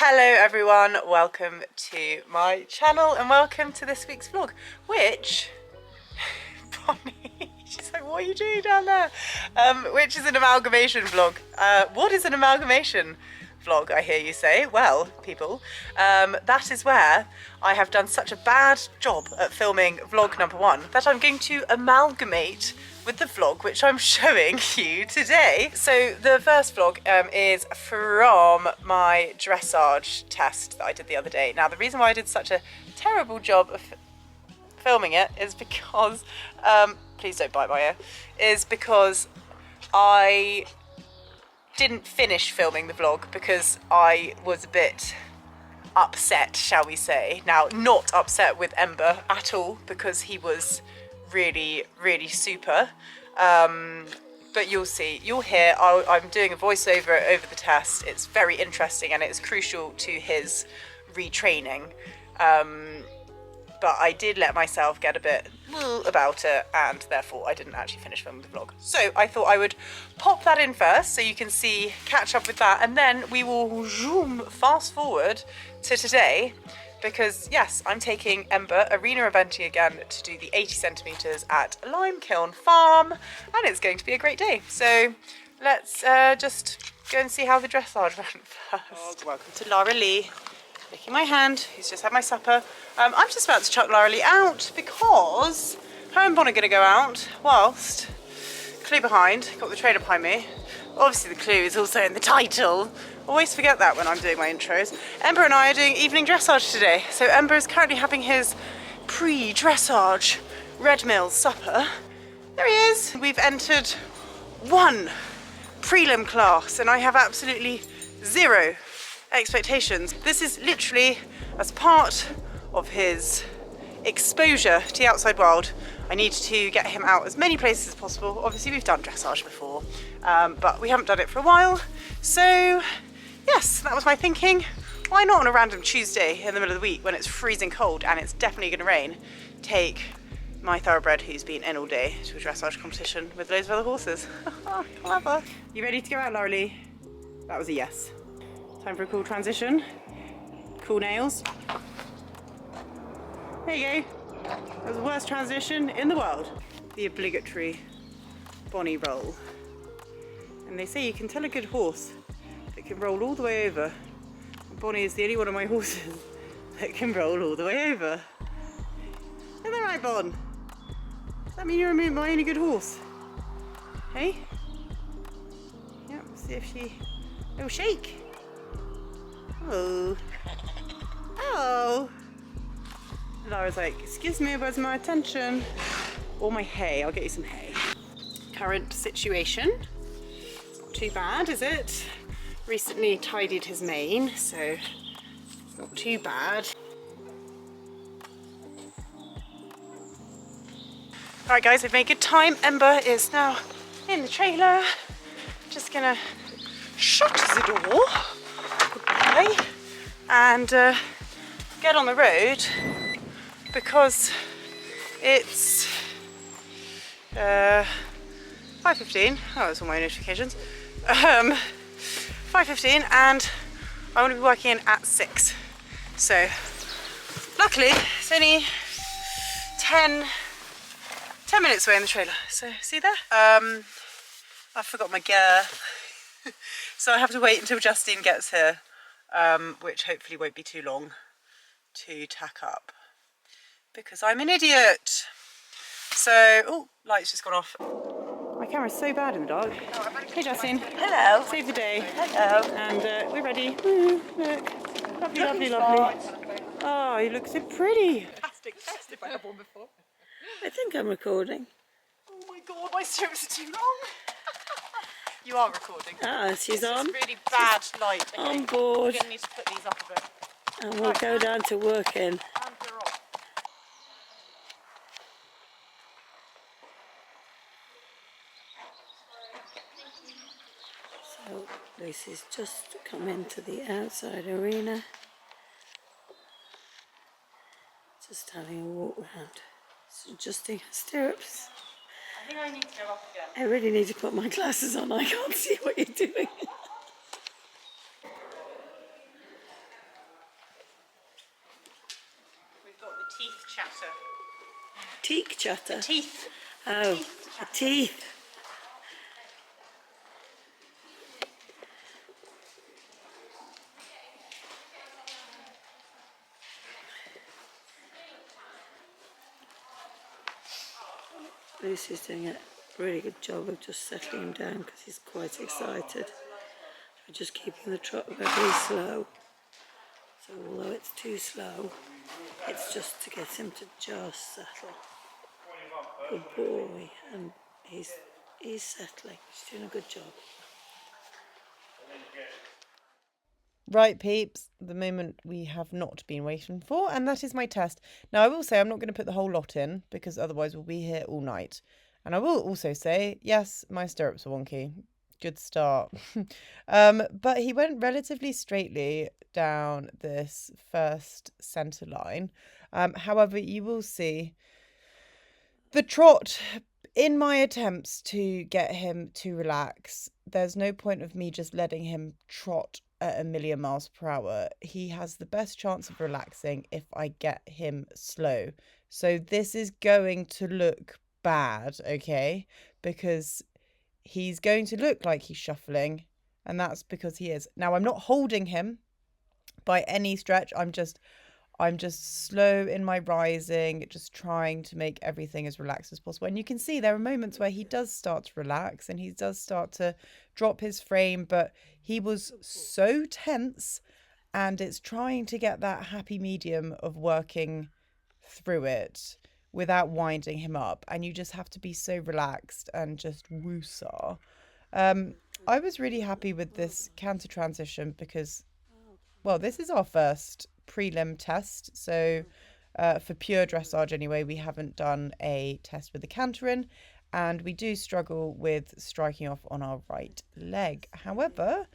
Hello everyone, welcome to my channel and welcome to this week's vlog, which, Bonnie, she's like, what are you doing down there? Which is an amalgamation vlog. What is an amalgamation vlog, I hear you say? Well, people, that is where I have done such a bad job at filming vlog number 1 that I'm going to amalgamate with the vlog which I'm showing you today. So the first vlog is from my dressage test that I did the other day. Now the reason why I did such a terrible job of filming it is because, please don't bite my ear, is because I didn't finish filming the vlog because I was a bit upset, shall we say. Now, not upset with Ember at all because he was really super, but you'll see, you'll hear, I'm doing a voiceover over the test. It's very interesting and it's crucial to his retraining, but I did let myself get a bit about it and therefore I didn't actually finish filming the vlog. So I thought I would pop that in first so you can see, catch up with that, and then we will zoom fast forward to today. Because yes, I'm taking Ember arena eventing again to do the 80 centimetres at Limekiln Farm, and it's going to be a great day. So let's just go and see how the dressage went first. Welcome to Lara Lee, licking my hand, who's just had my supper. I'm just about to chuck Lara Lee out because her and Bon are going to go out whilst Clue behind, got the trailer behind me. Obviously the clue is also in the title. Always forget that when I'm doing my intros. Ember and I are doing evening dressage today. So Ember is currently having his pre-dressage Red Mills supper. There he is. We've entered 1 prelim class and I have absolutely 0 expectations. This is literally as part of his exposure to the outside world. I need to get him out as many places as possible. Obviously we've done dressage before, but we haven't done it for a while. So yes, that was my thinking. Why not on a random Tuesday in the middle of the week when it's freezing cold and it's definitely going to rain, take my thoroughbred who's been in all day to a dressage competition with loads of other horses. Clever. You ready to go out, Lara Lee? That was a yes. Time for a cool transition. Cool nails. There you go. That was the worst transition in the world. The obligatory Bonnie roll. And they say you can tell a good horse that can roll all the way over. And Bonnie is the only one of my horses that can roll all the way over. Isn't that right, Bon? Does that mean you're my only good horse? Hey? Yeah, let's see if she... Oh, shake! Oh. Oh! Lara's like, excuse me, where's my attention? Or my hay, I'll get you some hay. Current situation. Not too bad, is it? Recently tidied his mane, so it's not too bad. Alright guys, we've made good time. Ember is now in the trailer. Just gonna shut the door. Goodbye. And get on the road because it's 5:15. Oh, that's all my notifications. 5:15 and I want to be working in at 6. So luckily it's only 10 minutes away in the trailer. So see there? I forgot my gear. So I have to wait until Justine gets here, which hopefully won't be too long, to tack up because I'm an idiot. So, oh, light's just gone off. My camera's so bad in the dark. Hey Justine. Hello. Save the day. Hello. And we're ready. Woo, look. Lovely, lovely. Oh, you look so pretty. Fantastic test if I have one before. I think I'm recording. Oh my god, my strips are too long. You are recording. Ah, she's on. It's really bad light. Okay. On board. We're going to need to put these up a bit. And we'll go down to working. And you're off. So Lucy's just come into the outside arena. Just having a walk round. So adjusting her stirrups. I think I need to go up again. I really need to put my glasses on. I can't see what you're doing. teeth chatter. Teak chatter? Teeth. Oh, the teeth. Lucy's doing a really good job of just settling him down because he's quite excited. We're just keeping the trot very slow. So although it's too slow, it's just to get him to just settle. Good boy, and he's settling. He's doing a good job. Right, peeps, the moment we have not been waiting for, and that is my test. Now, I will say I'm not going to put the whole lot in, because otherwise we'll be here all night. And I will also say, yes, my stirrups are wonky. Good start. But he went relatively straightly down this first centre line. However, you will see the trot, in my attempts to get him to relax, there's no point of me just letting him trot at 1,000,000 miles per hour. He has the best chance of relaxing if I get him slow. So this is going to look bad, okay? Because he's going to look like he's shuffling, and that's because he is. Now, I'm not holding him by any stretch. I'm just slow in my rising, just trying to make everything as relaxed as possible. And you can see there are moments where he does start to relax and he does start to drop his frame, but he was so tense, and it's trying to get that happy medium of working through it without winding him up. And you just have to be so relaxed and just woosah. I was really happy with this canter transition because, well, this is our first prelim test. So for pure dressage anyway, we haven't done a test with the canter in, and we do struggle with striking off on our right leg. However,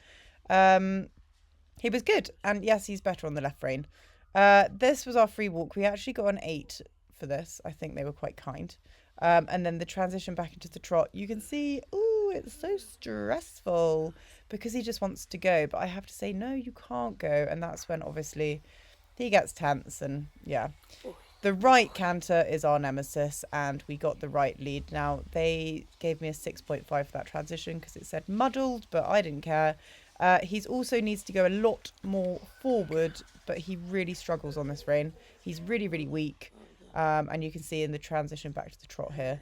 he was good, and yes, he's better on the left rein. This was our free walk. We actually got an 8 for this. I think they were quite kind. And then the transition back into the trot, you can see, ooh, it's so stressful because he just wants to go. But I have to say, no, you can't go. And that's when obviously he gets tense, and yeah. The right canter is our nemesis, and we got the right lead. Now, they gave me a 6.5 for that transition because it said muddled, but I didn't care. He's also needs to go a lot more forward, but he really struggles on this rein. He's really, really weak. And you can see in the transition back to the trot here,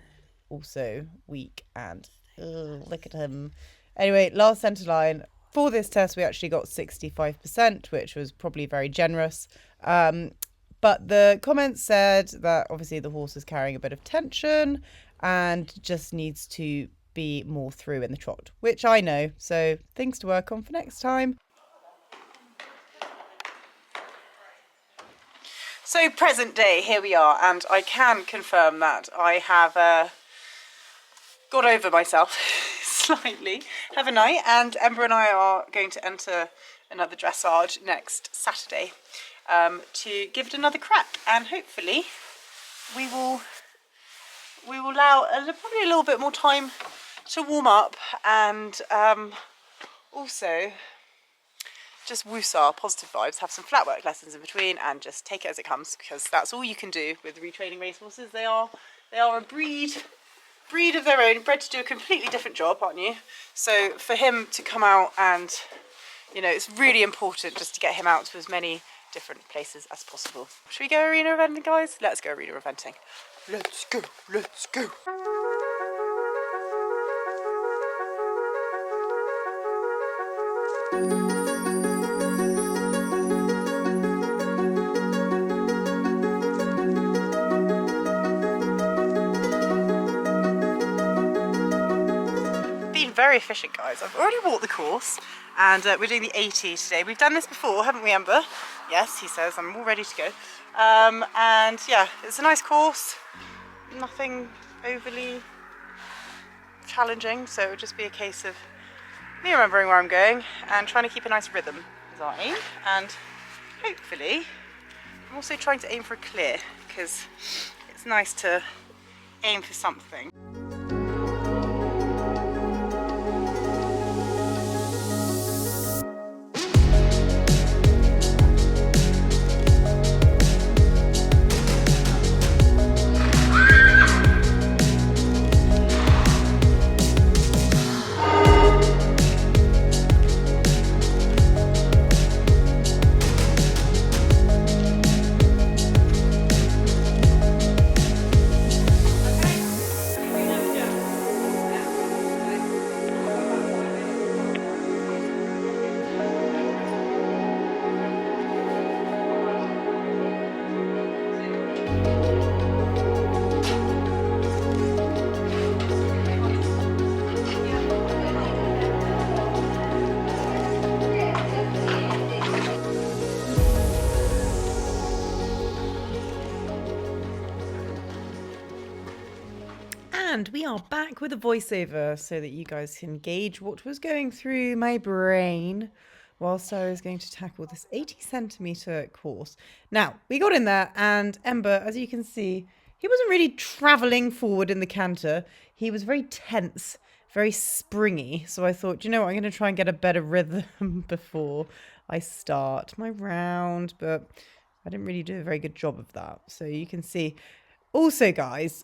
also weak, and look at him. Anyway, last centre line. For this test, we actually got 65%, which was probably very generous. But the comments said that obviously the horse is carrying a bit of tension and just needs to be more through in the trot, which I know. So things to work on for next time. So present day, here we are, and I can confirm that I have got over myself slightly, haven't I? And Ember and I are going to enter another dressage next Saturday to give it another crack, and hopefully we will allow probably a little bit more time to warm up, and also just woosah, positive vibes, have some flat work lessons in between, and just take it as it comes, because that's all you can do with retraining racehorses. They are a breed of their own, bred to do a completely different job, aren't you? So for him to come out, and you know, it's really important just to get him out to as many different places as possible. Should we go arena eventing, guys? Let's go arena eventing. Let's go, let's go. Very efficient, guys. I've already walked the course, and we're doing the 80 today. We've done this before, haven't we, Ember? Yes, he says. I'm all ready to go. And yeah, it's a nice course, nothing overly challenging, so it would just be a case of me remembering where I'm going and trying to keep a nice rhythm is our aim. And hopefully I'm also trying to aim for a clear, because it's nice to aim for something. And we are back with a voiceover so that you guys can gauge what was going through my brain whilst I was going to tackle this 80 centimetre course. Now, we got in there and Ember, as you can see, he wasn't really travelling forward in the canter. He was very tense, very springy. So I thought, you know what, I'm going to try and get a better rhythm before I start my round. But I didn't really do a very good job of that. So you can see. Also, guys,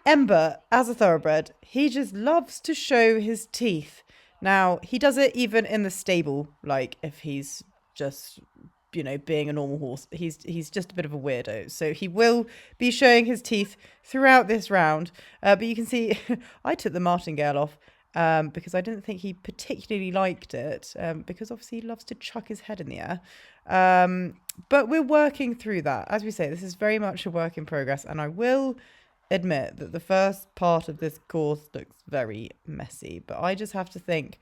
Ember, as a thoroughbred, he just loves to show his teeth. Now, he does it even in the stable, like if he's just, you know, being a normal horse. He's just a bit of a weirdo. So he will be showing his teeth throughout this round. But you can see I took the martingale off because I didn't think he particularly liked it because obviously he loves to chuck his head in the air. But we're working through that. As we say, this is very much a work in progress, and I will admit that the first part of this course looks very messy, but I just have to think,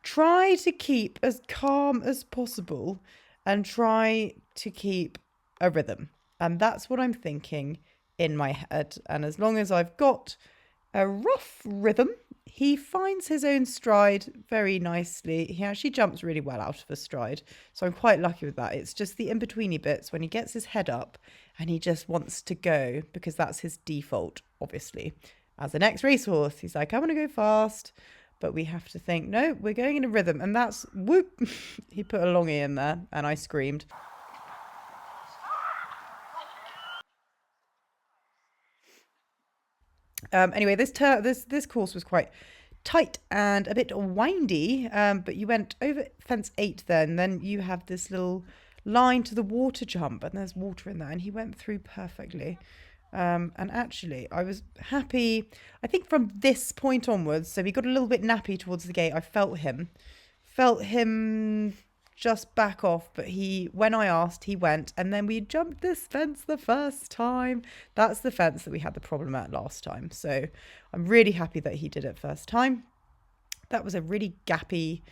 try to keep as calm as possible and try to keep a rhythm. And that's what I'm thinking in my head. And as long as I've got a rough rhythm, he finds his own stride very nicely. He actually jumps really well out of a stride. So I'm quite lucky with that. It's just the in-betweeny bits when he gets his head up and he just wants to go because that's his default, obviously. As an ex-racehorse, he's like, I want to go fast. But we have to think, no, we're going in a rhythm. And that's, whoop, he put a longie in there and I screamed. Anyway, this course was quite tight and a bit windy, but you went over fence 8 then you have this little line to the water jump and there's water in there and he went through perfectly. And actually, I was happy, I think from this point onwards, so he got a little bit nappy towards the gate. I felt him just back off, but when I asked, he went, and then we jumped this fence the first time. That's the fence that we had the problem at last time. So I'm really happy that he did it first time. That was a really gappy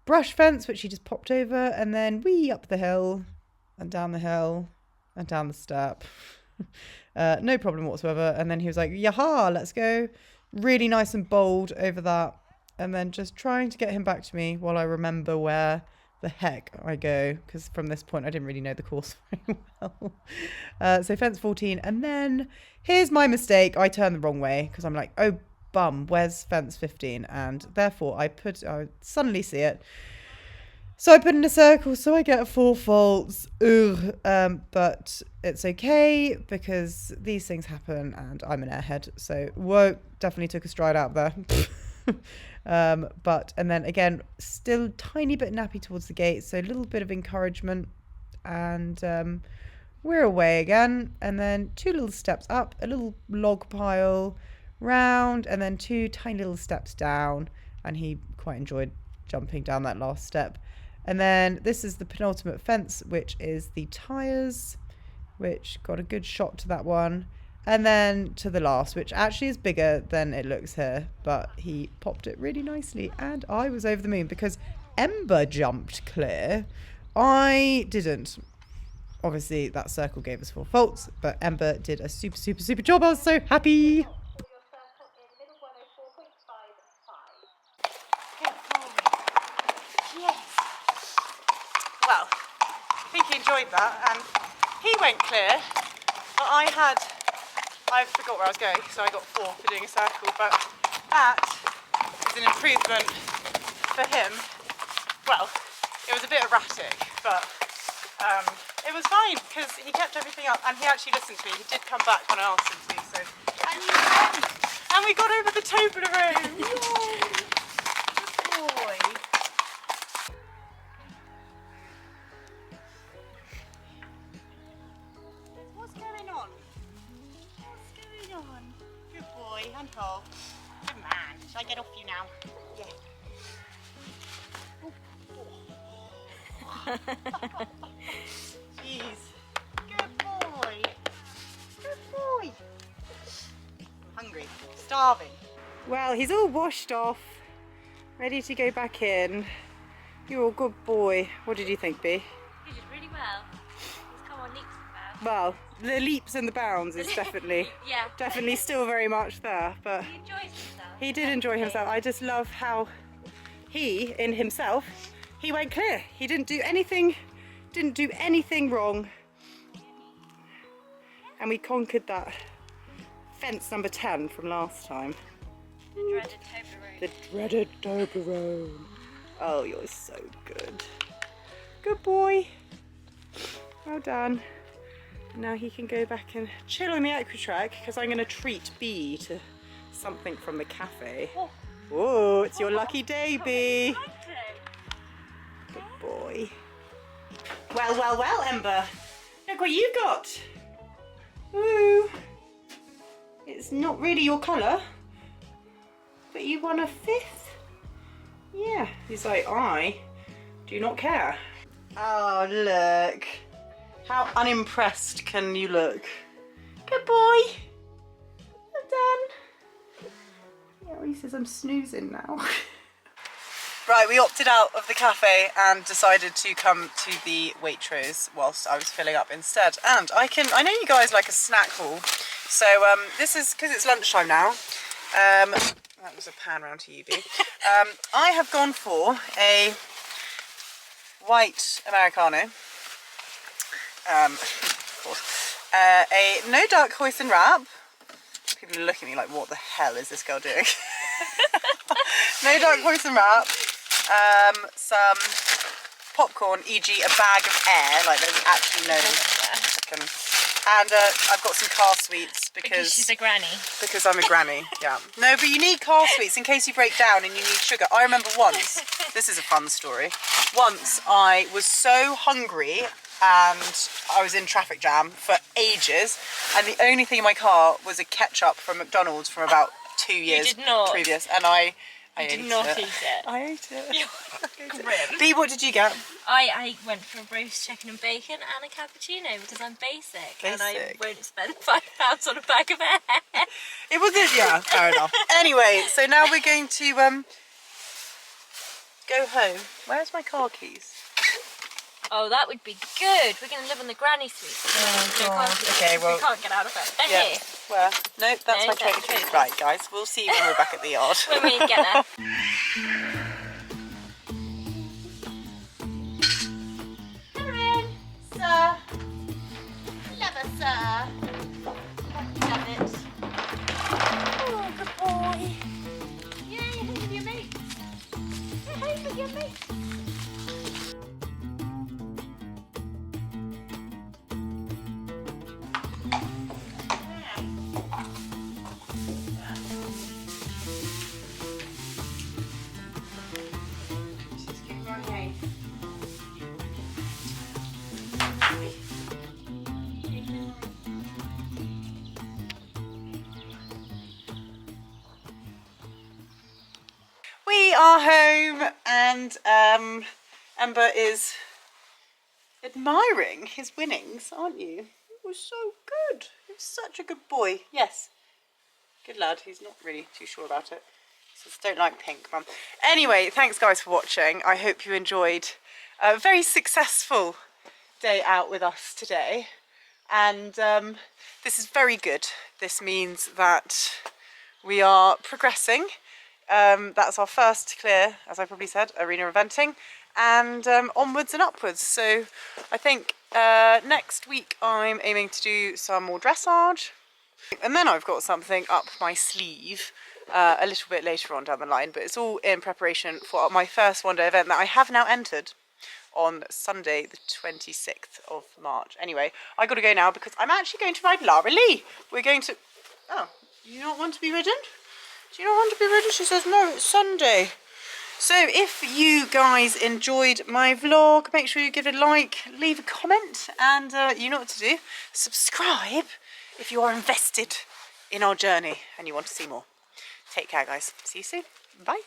brush fence, which he just popped over, and then we up the hill and down the hill and down the step. No problem whatsoever. And then he was like, yaha, let's go. Really nice and bold over that. And then just trying to get him back to me while I remember where the heck I go, because from this point I didn't really know the course very well. So fence 14, and then here's my mistake. I turned the wrong way because I'm like, oh bum, where's fence 15? And therefore I suddenly see it. So I put in a circle, so I get 4 faults. But it's okay because these things happen and I'm an airhead. So whoa, definitely took a stride out there. And then again, still tiny bit nappy towards the gate, so a little bit of encouragement, and we're away again. And then 2 little steps up, a little log pile round, and then 2 tiny little steps down, and he quite enjoyed jumping down that last step. And then this is the penultimate fence, which is the tyres, which got a good shot to that one. And then to the last, which actually is bigger than it looks here, but he popped it really nicely. And I was over the moon because Ember jumped clear. I didn't. Obviously, that circle gave us 4 faults, but Ember did a super, super, super job. I was so happy. Yes. Well, I think he enjoyed that, and he went clear, but I forgot where I was going, so I got 4 for doing a circle, but that is an improvement for him. Well, it was a bit erratic, but it was fine because he kept everything up and he actually listened to me. He did come back when I asked him to, so and he went, and we got over the Toblerone. Yay! Good boy. What's going on? Good boy, and Paul. Good man. Shall I get off you now? Yeah. Jeez. Good boy. Good boy. I'm hungry. Starving. Well, he's all washed off, ready to go back in. You're a good boy. What did you think, B? He did really well. He's Come on, leaps and bounds. Well, the leaps and the bounds is definitely, Yeah. definitely still very much there, but He enjoys himself. he did enjoy himself. I just love how he, in himself, he went clear. He didn't do anything wrong. And we conquered that fence number 10 from last time. The dreaded Toblerone. The dreaded Toblerone. Oh, you're so good. Good boy. Well done. Now he can go back and chill on the Equitrack because I'm going to treat B to something from the cafe. Oh, it's your lucky day, B. Good boy. Well, well, well, Ember. Look what you've got. Ooh. It's not really your colour, but you won a 5th. Yeah. He's like, I do not care. Oh, look. How unimpressed can you look? Good boy. Well done. Yeah, he says I'm snoozing now. Right, we opted out of the cafe and decided to come to the Waitrose whilst I was filling up instead. And I know you guys like a snack haul, so this is because it's lunchtime now. That was a pan round to you, B. I have gone for a white Americano. Of course. A no duck hoisin wrap. People are looking at me like, what the hell is this girl doing? No duck hoisin wrap. Some popcorn, e.g. a bag of air, like there's actually no chicken. And I've got some car sweets because she's a granny. Because I'm a granny, yeah. No, but you need car sweets in case you break down and you need sugar. I remember once, this is a fun story, once I was so hungry and I was in traffic jam for ages and the only thing in my car was a ketchup from McDonald's from about 2 years previous, and I did not eat it. I ate it. Grim. B, what did you get? I went for a roast chicken and bacon and a cappuccino because I'm basic. And I Basic. won't spend £5 on a bag of air. It was it, yeah, fair enough. Anyway, so now we're going to go home. Where's my car keys? Oh, that would be good. We're going to live on the granny suite. Okay, well, we can't get out of it. They're here. Where? Nope, that's No, my that's train keys. true. Right, guys, we'll see you when we're back at the yard. When we get there. Come in, sir. Love us, sir. Love it. Oh, good boy. Yay, home with your mates. You're home with your mates. We are home and Ember is admiring his winnings, aren't you? It was so good. He was such a good boy. Yes. Good lad. He's not really too sure about it. He says, don't like pink, Mum. Anyway, thanks guys for watching. I hope you enjoyed a very successful day out with us today. And this is very good. This means that we are progressing. That's our first clear, as I probably said, arena eventing, and onwards and upwards. So I think next week I'm aiming to do some more dressage, and then I've got something up my sleeve a little bit later on down the line, but it's all in preparation for my first one-day event that I have now entered on Sunday the 26th of March. Anyway, I got to go now because I'm actually going to ride Lara Lee. We're going to... Oh, you not want to be ridden? Do you not want to be ridden? She says, no, it's Sunday. So if you guys enjoyed my vlog, make sure you give it a like, leave a comment, and you know what to do. Subscribe if you are invested in our journey and you want to see more. Take care, guys. See you soon. Bye.